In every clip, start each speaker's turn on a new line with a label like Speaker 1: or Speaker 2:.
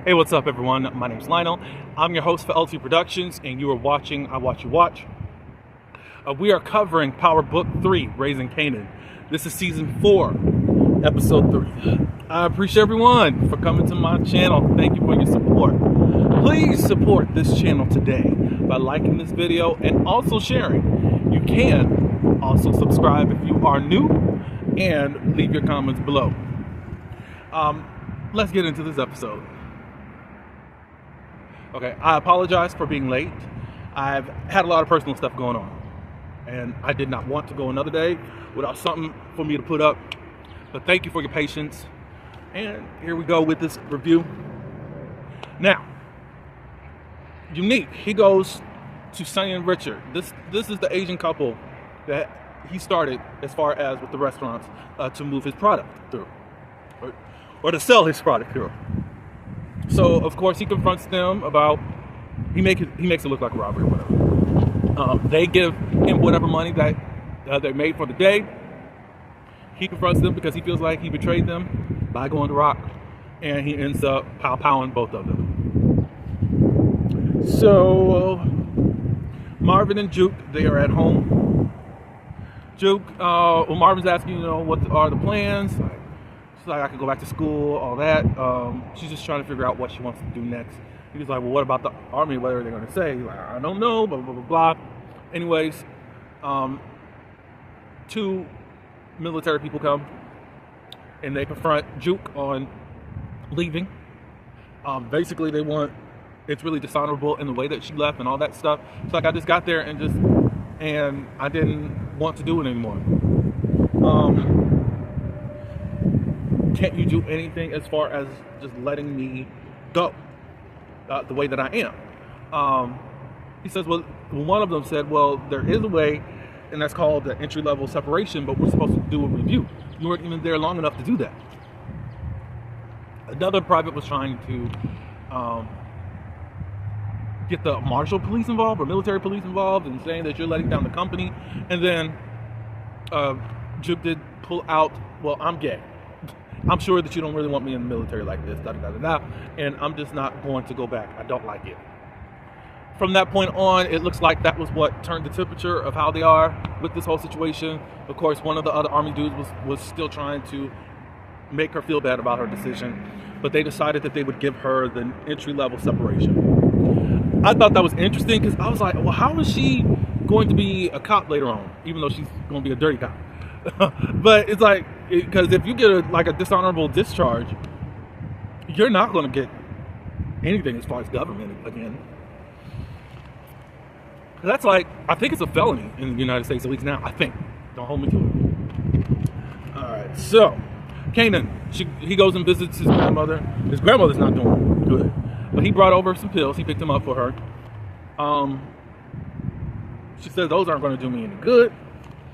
Speaker 1: Hey, what's up, everyone? My name's Lionel. I'm your host for LT Productions, and you are watching I Watch You Watch. We are covering Power Book 3, Raising Kanan. This is Season 4, Episode 3. I appreciate everyone for coming to my channel. Thank you for your support. Please support this channel today by liking this video and also sharing. You can also subscribe if you are new and leave your comments below. Let's get into this episode. Okay, I apologize for being late. I've had a lot of personal stuff going on, and I did not want to go another day without something for me to put up. But thank you for your patience. And here we go with this review. Now, Unique, he goes to Sunny and Richard. This is the Asian couple that he started as far as with the restaurants to move his product through, or to sell his product through. So of course he confronts them about he makes it look like a robbery or whatever. They give him whatever money that they made for the day. He confronts them because he feels like he betrayed them by going to rock, and he ends up powing both of them. So Marvin and Juke, they are at home. Juke, Marvin's asking, what are the plans? She's like, I could go back to school, all that. She's just trying to figure out what she wants to do next. He's like, well, what about the army? What are they going to say? He's like, I don't know, blah, blah, blah, blah. Anyways, two military people come, and they confront Juke on leaving. Basically, it's really dishonorable in the way that she left and all that stuff. It's like, I just got there and I didn't want to do it anymore. Can't you do anything as far as just letting me go the way that I am? He says, well, one of them said, well, there is a way, and that's called the entry-level separation, but we're supposed to do a review. You weren't even there long enough to do that. Another private was trying to get the martial police involved or military police involved and saying that you're letting down the company. And then Juke did pull out, well, I'm gay. I'm sure that you don't really want me in the military like this, and I'm just not going to go back. I don't like it. From that point on, it looks like that was what turned the temperature of how they are with this whole situation. Of course, one of the other army dudes was still trying to make her feel bad about her decision, but they decided that they would give her the entry-level separation. I thought that was interesting because I was like, well, how is she going to be a cop later on, even though she's going to be a dirty cop? But it's like, because if you get a dishonorable discharge, you're not going to get anything as far as government again. That's like, I think it's a felony in the United States, at least now, I think. Don't hold me to it. Alright, so Kanan, he goes and visits his grandmother. His grandmother's not doing good, but he brought over some pills. He picked them up for her. She said those aren't going to do me any good.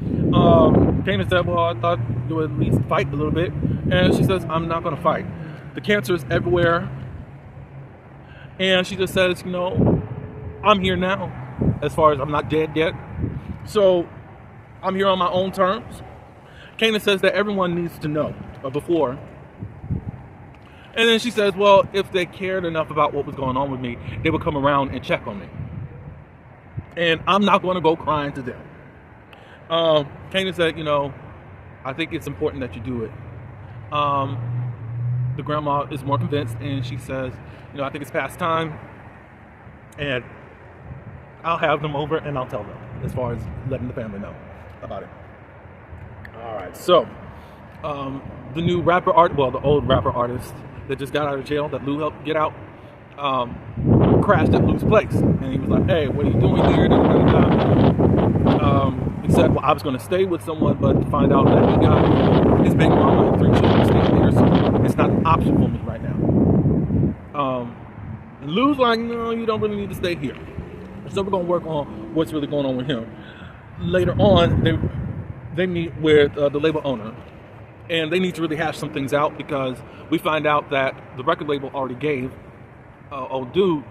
Speaker 1: Kanan said, well, I thought you would at least fight a little bit. And she says, I'm not going to fight. The cancer is everywhere. And she just says, I'm here now, as far as I'm not dead yet. So I'm here on my own terms. Kanan says that everyone needs to know before. And then she says, well, if they cared enough about what was going on with me, they would come around and check on me. And I'm not going to go crying to them. Kanan said, I think it's important that you do it. The grandma is more convinced, and she says, I think it's past time, and I'll have them over and I'll tell them as far as letting the family know about it. All right, so the new the old rapper artist that just got out of jail, that Lou helped get out, crashed at Lou's place, and he was like, hey, what are you doing here? He said, well, I was going to stay with someone, but to find out that he got his baby mama and 3 children staying here, so it's not an option for me right now. And Lou's like, no, you don't really need to stay here. So we're going to work on what's really going on with him. Later on, they meet with the label owner, and they need to really hash some things out, because we find out that the record label already gave old dude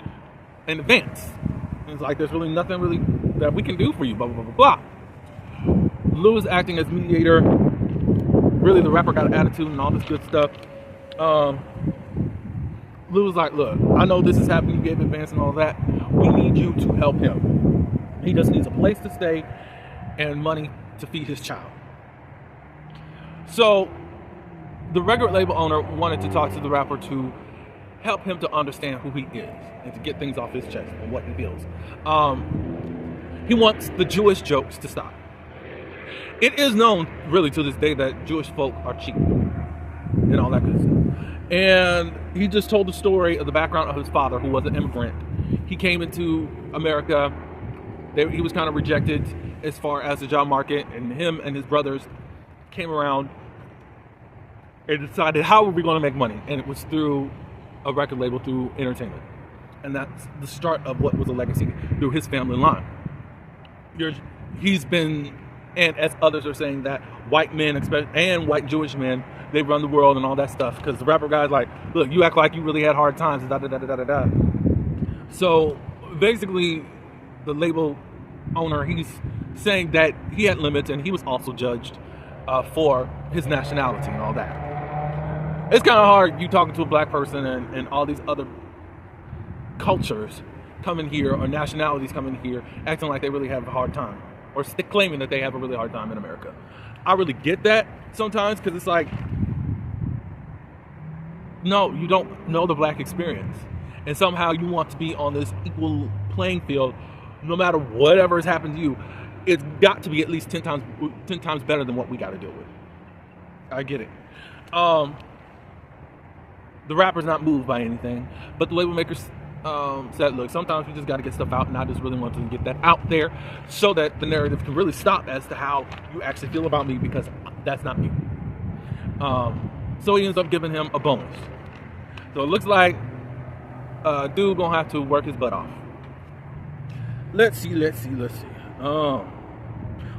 Speaker 1: an advance. And it's like, there's really nothing really that we can do for you, blah, blah, blah, blah, blah. Lou is acting as mediator. Really, the rapper got an attitude and all this good stuff. Lou was like, look, I know this is happening, you gave advance and all that. We need you to help him. He just needs a place to stay and money to feed his child. So the record label owner wanted to talk to the rapper to help him to understand who he is and to get things off his chest and what he feels. He wants the Jewish jokes to stop. It is known, really, to this day that Jewish folk are cheap and all that good stuff. And he just told the story of the background of his father, who was an immigrant. He came into America. He was kind of rejected as far as the job market, and him and his brothers came around and decided, how are we going to make money? And it was through a record label, through entertainment. And that's the start of what was a legacy through his family line. He's been, and as others are saying, that white men, and white Jewish men, they run the world and all that stuff. Because the rapper guy's like, look, you act like you really had hard times, da da da da da da. So basically, the label owner, he's saying that he had limits, and he was also judged for his nationality and all that. It's kind of hard, you talking to a black person and all these other cultures come in here, or nationalities come in here, acting like they really have a hard time, or claiming that they have a really hard time in America. I really get that sometimes, because it's like, no, you don't know the black experience, and somehow you want to be on this equal playing field, no matter whatever has happened to you. It's got to be at least 10 times better than what we got to deal with. I get it. The rapper's not moved by anything, but the label makers said, look, sometimes we just got to get stuff out, and I just really want to get that out there so that the narrative can really stop as to how you actually feel about me, because that's not me. So he ends up giving him a bonus. So it looks like dude gonna have to work his butt off. Let's see.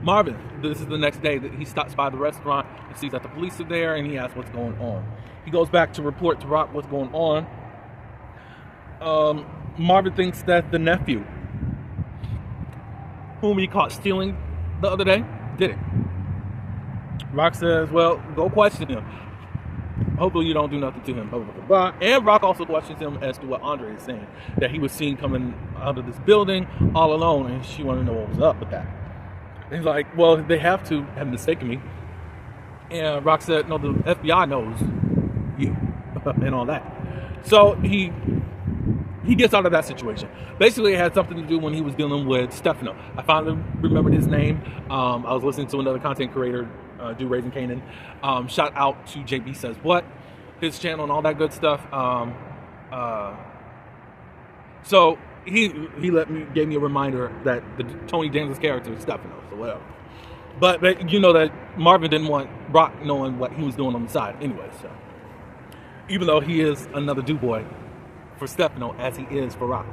Speaker 1: Marvin, this is the next day that he stops by the restaurant and sees that the police are there, and he asks what's going on. He goes back to report to Rock what's going on. Marvin thinks that the nephew, whom he caught stealing the other day, did it. Rock says, well, go question him. Hopefully you don't do nothing to him. Blah, blah, blah, blah. And Rock also questions him as to what Andre is saying, that he was seen coming out of this building all alone, and she wanted to know what was up with that. And he's like, well, they have to have mistaken me. And Rock said, no, the FBI knows you and all that. So he gets out of that situation. Basically, it had something to do when he was dealing with Stefano. I finally remembered his name. I was listening to another content creator, do Raising Kanan. Shout out to JB Says What, his channel and all that good stuff. So he gave me a reminder that the Tony Danza's character is Stefano, so whatever. But you know that Marvin didn't want Rock knowing what he was doing on the side anyway. So even though he is another do-boy for Stefano as he is for Rock.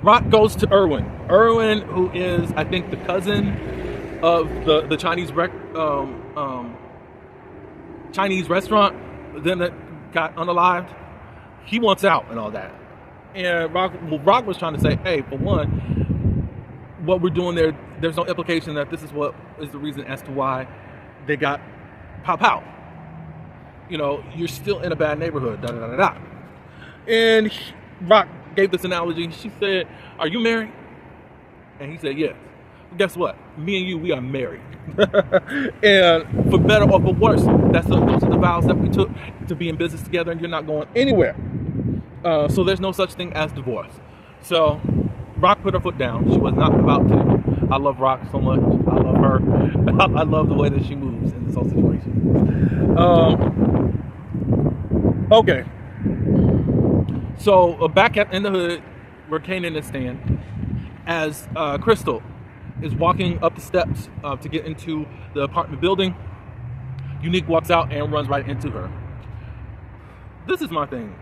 Speaker 1: Rock goes to Irwin. Irwin, who is, I think, the cousin of the Chinese Chinese restaurant then that got unalived. He wants out and all that. And Rock was trying to say, hey, for one, what we're doing there's no implication that this is what is the reason as to why they got pop out. You know, you're still in a bad neighborhood, da da da da. And Rock gave this analogy. She said, are you married? And he said, yes. Well, guess what? Me and you, we are married. And for better or for worse, those are the vows that we took to be in business together, and you're not going anywhere. So there's no such thing as divorce. So Rock put her foot down. She was not about to. I love Rock so much. I love her. I love the way that she moves in this whole situation. Okay. So back in the hood where Kanan is staying, as Crystal is walking up the steps to get into the apartment building, Unique walks out and runs right into her. This is my thing.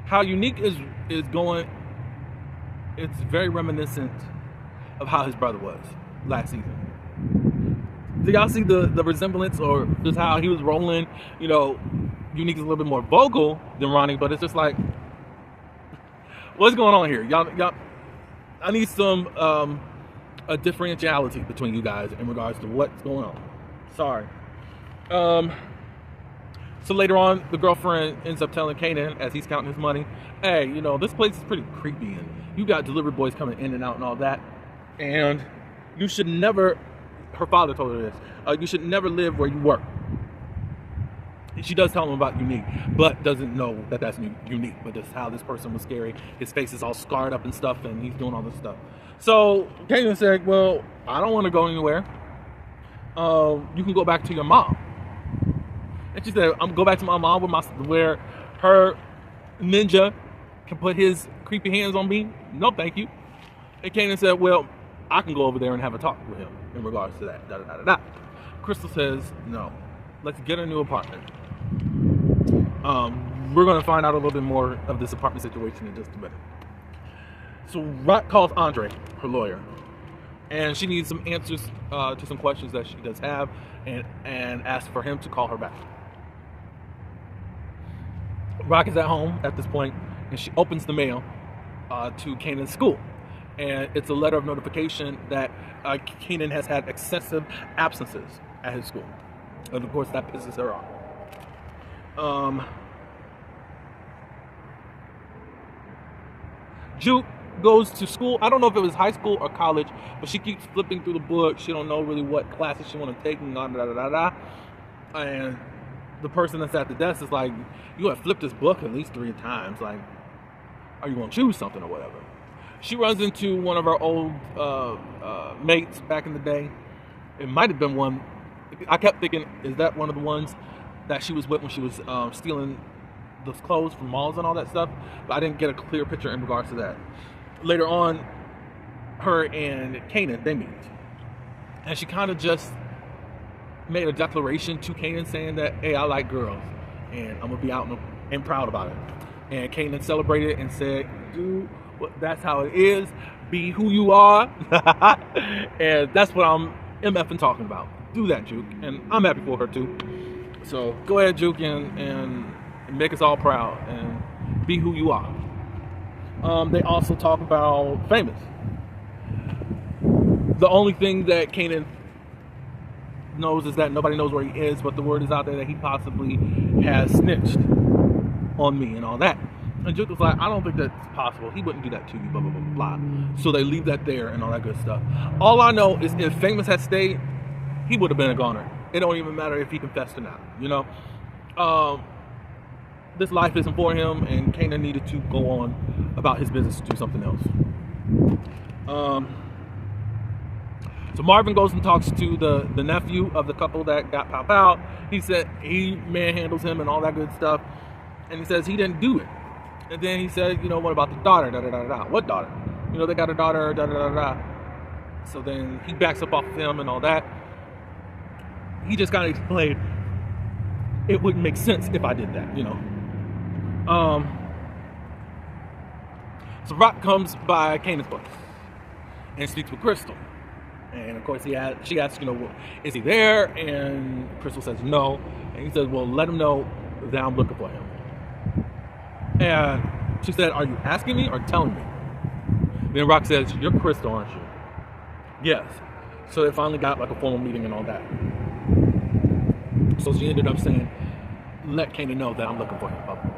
Speaker 1: How Unique is going, it's very reminiscent of how his brother was last season. Do y'all see the resemblance, or just how he was rolling? You know, Unique is a little bit more vocal than Ronnie, but it's just like, what's going on here? Y'all, I need some a differentiality between you guys in regards to what's going on. Sorry. So later on, the girlfriend ends up telling Kanan, as he's counting his money, hey, this place is pretty creepy, and you got delivery boys coming in and out and all that, and you should never, her father told her this, you should never live where you work. She does tell him about Unique, but doesn't know that that's Unique, but just how this person was scary. His face is all scarred up and stuff, and he's doing all this stuff. So Kanan said, well, I don't want to go anywhere. You can go back to your mom. And she said, I'm gonna go back to my mom where her ninja can put his creepy hands on me. No, thank you. And Kanan said, well, I can go over there and have a talk with him in regards to that. Da, da, da, da, da. Crystal says, no, let's get a new apartment. We're gonna find out a little bit more of this apartment situation in just a minute. So Rock calls Andre, her lawyer, and she needs some answers to some questions that she does have, and asks for him to call her back. Rock is at home at this point, and she opens the mail to Kanan's school, and it's a letter of notification that Kanan has had excessive absences at his school, and of course that pisses her off. Juke goes to school. I don't know if it was high school or college, but she keeps flipping through the book. She don't know really what classes she want to take, and da da da da. And the person that's at the desk is like, you have flipped this book at least 3 times. Like, are you going to choose something or whatever? She runs into one of her old mates back in the day. It might have been one. I kept thinking, is that one of the ones that she was with when she was stealing those clothes from malls and all that stuff? But I didn't get a clear picture in regards to that. Later on, her and Kanan, they meet. And she kind of just made a declaration to Kanan saying that, hey, I like girls, and I'm going to be out and proud about it. And Kanan celebrated and said, dude, that's how it is. Be who you are. And that's what I'm MFing talking about. Do that, Juke. And I'm happy for her, too. So go ahead, Juke, and make us all proud and be who you are. They also talk about Famous. The only thing that Kanan knows is that nobody knows where he is, but the word is out there that he possibly has snitched on me and all that. And Juke was like, I don't think that's possible. He wouldn't do that to you, blah, blah, blah, blah. So they leave that there and all that good stuff. All I know is if Famous had stayed, he would have been a goner. It don't even matter if he confessed or not, This life isn't for him, and Kanan needed to go on about his business to do something else. So Marvin goes and talks to the nephew of the couple that got popped out. He said he manhandles him and all that good stuff, and he says he didn't do it. And then he said, what about the daughter? Da da da da. What daughter? They got a daughter. Da da da da. So then he backs up off of him and all that. He just kind of explained it wouldn't make sense if I did that, So Rock comes by Kanan's place and speaks with Crystal. And of course she asks, is he there? And Crystal says no. And he says, well, let him know that I'm looking for him. And she said, are you asking me or telling me? Then Rock says, you're Crystal, aren't you? Yes. So they finally got like a formal meeting and all that. So she ended up saying, let Kanan know that I'm looking for him. Blah, blah,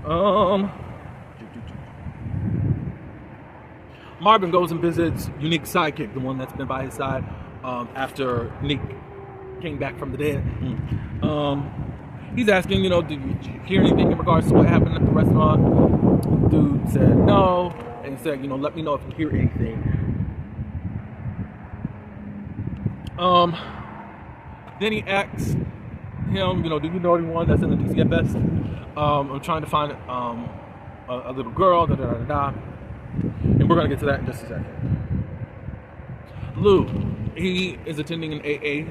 Speaker 1: blah. Marvin goes and visits Unique's sidekick, the one that's been by his side after Nick came back from the dead. He's asking, did you hear anything in regards to what happened at the restaurant? The dude said no, and he said, let me know if you hear anything. Then he asks him, do you know anyone that's in the DCFS? I'm trying to find a little girl, da da da da. And we're going to get to that in just a second. Lou, he is attending an AA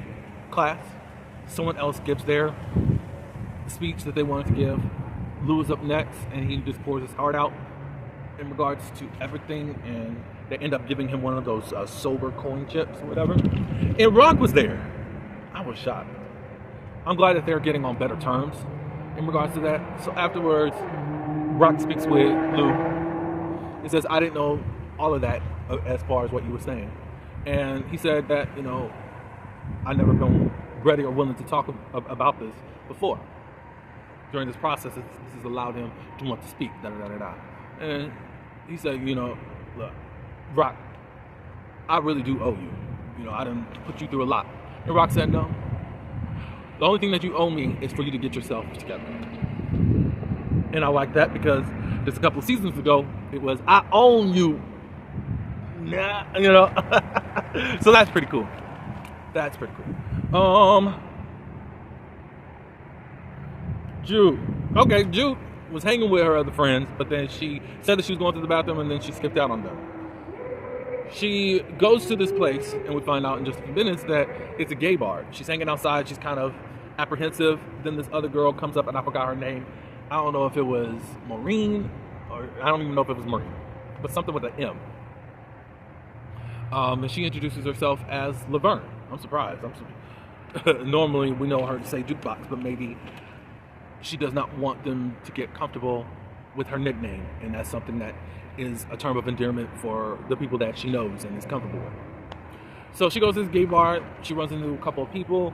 Speaker 1: class. Someone else gives their speech that they wanted to give. Lou is up next, and he just pours his heart out in regards to everything, and they end up giving him one of those sober coin chips or whatever. And Rock was there. I was shocked. I'm glad that they're getting on better terms in regards to that. So afterwards, Rock speaks with Lou. He says, I didn't know all of that as far as what you were saying. And he said that, I never been ready or willing to talk about this before. During this process, this has allowed him to want to speak. And he said, look, Rock, I really do owe you. I done put you through a lot. And Rock said, no. The only thing that you owe me is for you to get yourself together. And I like that because just a couple of seasons ago, it was, I own you. Nah, So that's pretty cool. That's pretty cool. Jude. Okay, Jude was hanging with her other friends, but then she said that she was going to the bathroom and then she skipped out on them. She goes to this place and we find out in just a few minutes that it's a gay bar. She's hanging outside. She's kind of apprehensive. Then this other girl comes up and I forgot her name. I don't know if it was Maureen or I don't even know if it was Maureen, but something with an M. And she introduces herself as Laverne. I'm surprised. Normally we know her to say jukebox, but maybe she does not want them to get comfortable with her nickname, and that's something that is a term of endearment for the people that she knows and is comfortable with. So she goes to this gay bar. She runs into a couple of people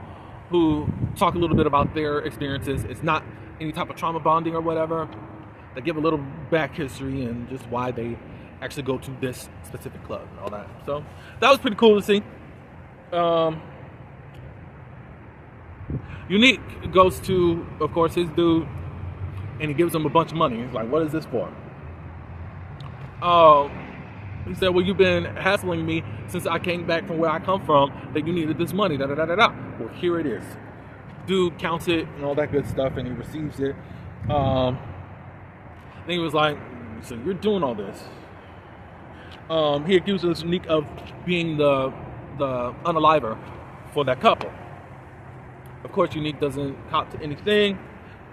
Speaker 1: who talk a little bit about their experiences. It's not any type of trauma bonding or whatever. They give a little back history and just why they actually go to this specific club and all that. So that was pretty cool to see. Unique goes to, of course, his dude, and he gives him a bunch of money. He's like, what is this for? He said, well, you've been hassling me since I came back from where I come from, that you needed this money, Well, here it is. Dude counts it and all that good stuff, and he receives it. Then he was like, so you're doing all this. He accuses Unique of being the unaliver for that couple. Of course, Unique doesn't cop to anything.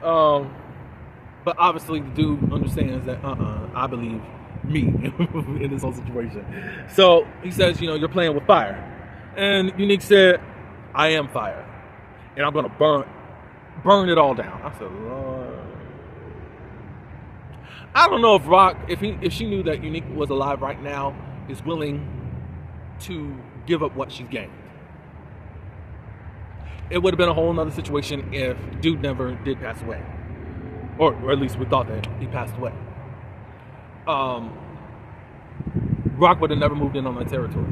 Speaker 1: But obviously, the dude understands that, I believe me in this whole situation. So he says, you're playing with fire. And Unique said, I am fire. And I'm going to burn it all down. I said, Lord. I don't know if Rock, if she knew that Unique was alive right now, is willing to give up what she's gained. It would have been a whole other situation if dude never did pass away. Or at least we thought that he passed away. Rock would have never moved in on that territory.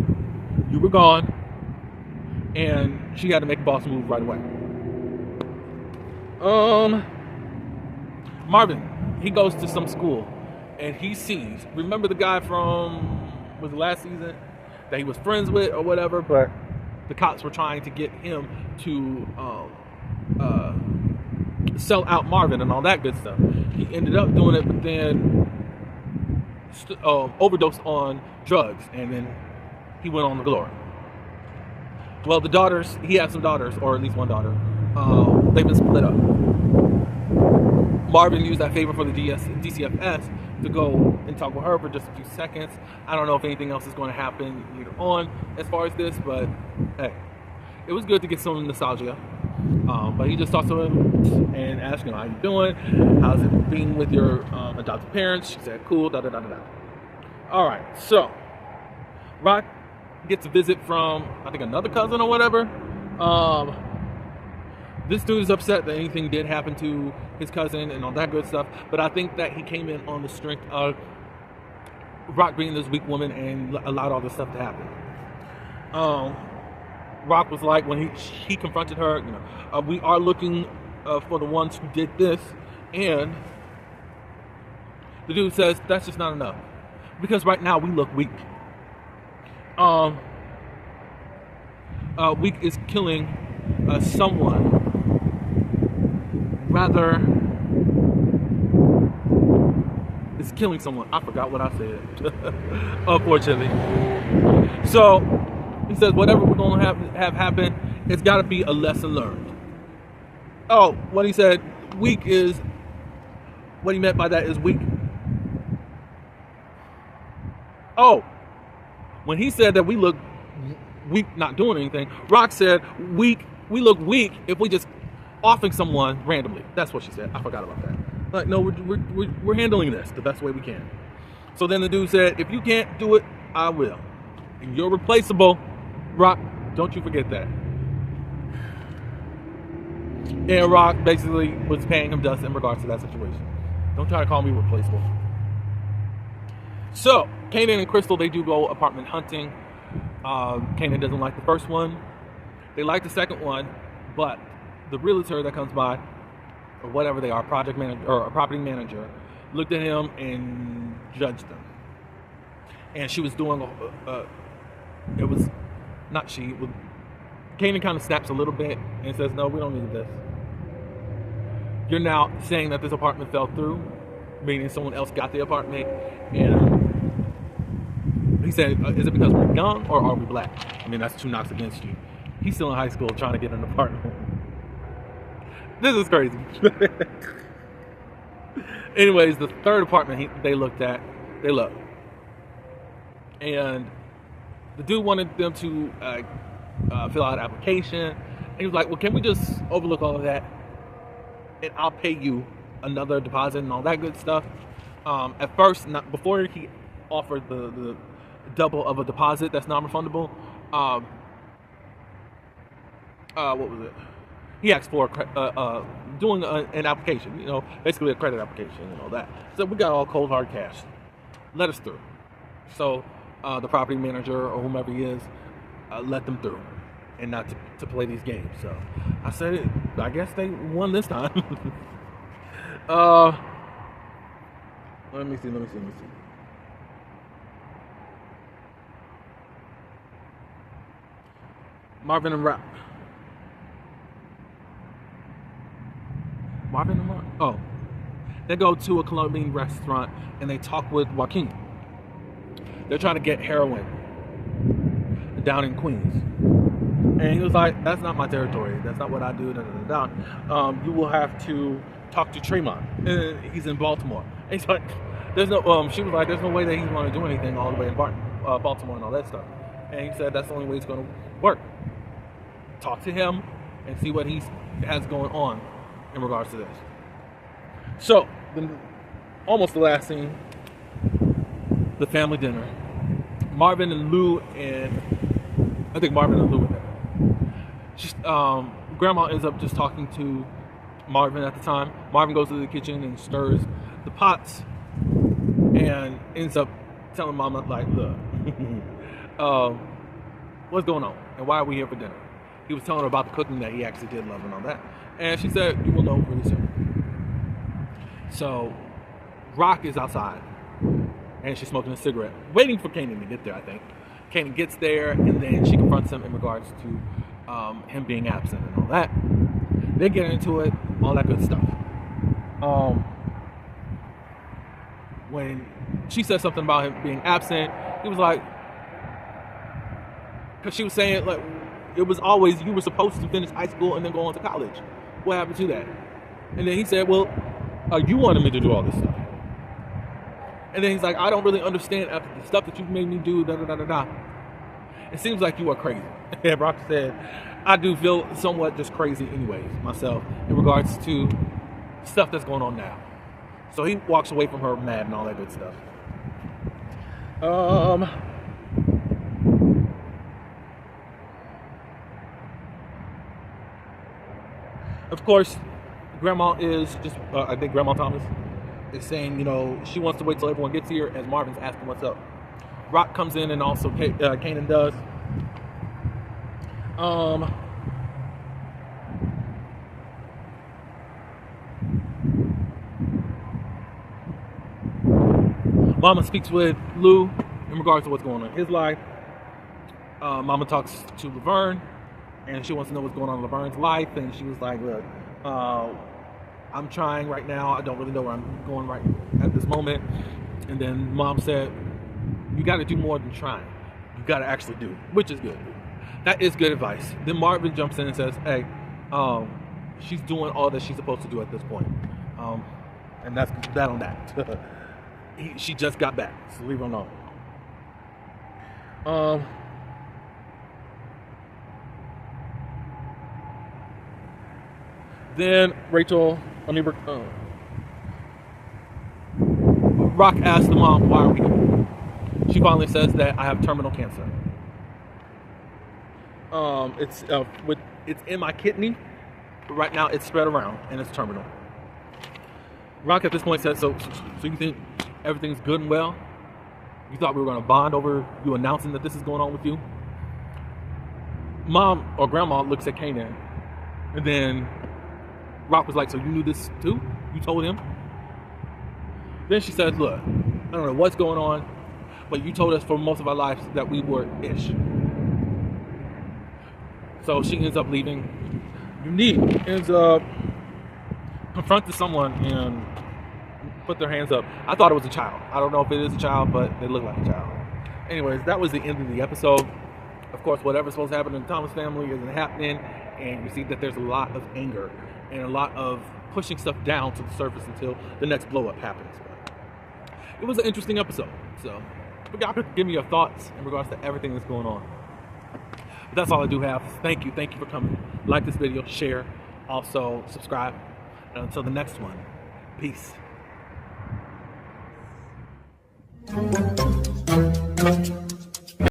Speaker 1: You were gone, and she had to make a boss move right away. Marvin, he goes to some school, and he sees, remember the guy from, was the last season, that he was friends with or whatever, but the cops were trying to get him to sell out Marvin and all that good stuff. He ended up doing it, but then overdosed on drugs, and then he went on to glory. Well, the daughters, he had some daughters, or at least one daughter. They've been split up. Marvin used that favor for the DCFS to go and talk with her for just a few seconds. I don't know if anything else is going to happen later on as far as this, but hey, it was good to get some nostalgia. But he just talked to him and asked him, how you doing? How's it being with your adopted parents? She said, cool, All right, so Rock gets a visit from, I think, another cousin or whatever. This dude is upset that anything did happen to his cousin and all that good stuff. But I think that he came in on the strength of Rock being this weak woman and allowed all this stuff to happen. Rock was like, when he confronted her, we are looking for the ones who did this. And the dude says, that's just not enough. Because right now we look weak. Weak is killing someone. Rather, it's killing someone. I forgot what I said, unfortunately. So he says, whatever we're going to have happen, it's got to be a lesson learned. Oh, what he said, weak is, what he meant by that is weak. Oh, when he said that we look weak not doing anything, Rock said, we look weak if we just offing someone randomly. That's what she said. I forgot about that. Like, no, we're handling this the best way we can. So then the dude said, if you can't do it, I will. And you're replaceable, Rock. Don't you forget that. And Rock basically was paying him dust in regards to that situation. Don't try to call me replaceable. So, Kanan and Crystal, they do go apartment hunting. Kanan doesn't like the first one. They like the second one, but the realtor that comes by, or whatever they are, project manager or a property manager, looked at him and judged him. And she was doing it was not she. Kanan kind of snaps a little bit and says, "No, we don't need this. You're now saying that this apartment fell through, meaning someone else got the apartment." And he said, "Is it because we're young or are we black? I mean, that's two knocks against you." He's still in high school trying to get an apartment. This is crazy. Anyways, the third apartment they looked, and the dude wanted them to fill out an application. And he was like, "Well, can we just overlook all of that, and I'll pay you another deposit and all that good stuff." At first, before he offered the double of a deposit that's non-refundable, what was it? He asked for doing an application, basically a credit application and all that. So we got all cold hard cash. Let us through. So the property manager or whomever he is let them through, and not to play these games. So I said, I guess they won this time. Let me see. Marvin and Rock. Oh, they go to a Colombian restaurant and they talk with Joaquin. They're trying to get heroin down in Queens, and he was like, "That's not my territory. That's not what I do." You will have to talk to Tremont, and he's in Baltimore. And he's like, "There's no." She was like, "There's no way that he's going to do anything all the way in Baltimore and all that stuff." And he said, "That's the only way it's going to work. Talk to him and see what he has going on in regards to this." So, almost the last scene, the family dinner. Marvin and Lou were there. Grandma ends up just talking to Marvin at the time. Marvin goes to the kitchen and stirs the pots and ends up telling Mama, like, "Look, what's going on and why are we here for dinner?" He was telling her about the cooking that he actually did love and all that. And she said, "You will know really soon." So Rock is outside and she's smoking a cigarette, waiting for Kanan to get there, I think. Kanan gets there and then she confronts him in regards to him being absent and all that. They get into it, all that good stuff. When she said something about him being absent, he was like, because she was saying, like, it was always, you were supposed to finish high school and then go on to college. What happened to that? And then he said, "Well, you wanted me to do all this stuff." And then he's like, "I don't really understand after the stuff that you made me do, da-da-da-da-da. It seems like you are crazy." And Brock said, "I do feel somewhat just crazy anyways, myself, in regards to stuff that's going on now." So he walks away from her mad and all that good stuff. Of course, Grandma is just, I think Grandma Thomas is saying, she wants to wait till everyone gets here as Marvin's asking what's up. Rock comes in and also Kanan does. Mama speaks with Lou in regards to what's going on in his life. Mama talks to Laverne, and she wants to know what's going on in Laverne's life. And she was like, "Look, I'm trying right now. I don't really know where I'm going right at this moment." And then Mom said, "You got to do more than trying. You got to actually do," which is good. That is good advice. Then Marvin jumps in and says, "Hey, she's doing all that she's supposed to do at this point. And that's that on that." She just got back, so leave her alone. Then Rock asked the mom, "Why are we here?" She finally says that, "I have terminal cancer. It's in my kidney, But right now, it's spread around and it's terminal. Rock at this point said, so you think everything's good and well? You thought we were going to bond over you announcing that this is going on with you? Mom or grandma looks at Kanan, and then Rock was like, so you knew this too? You told him? Then she said, look, I don't know what's going on, but you told us for most of our lives that we were ish. So she ends up leaving. Unique ends up confronting someone and put their hands up. I thought it was a child. I don't know if it is a child, but they look like a child. Anyways, that was the end of the episode. Of course, whatever's supposed to happen in the Thomas family isn't happening, and you see that there's a lot of anger and a lot of pushing stuff down to the surface until the next blow up happens. But it was an interesting episode. So, y'all could give me your thoughts in regards to everything that's going on. But that's all I do have. Thank you for coming. Like this video, share, also subscribe. And until the next one, peace.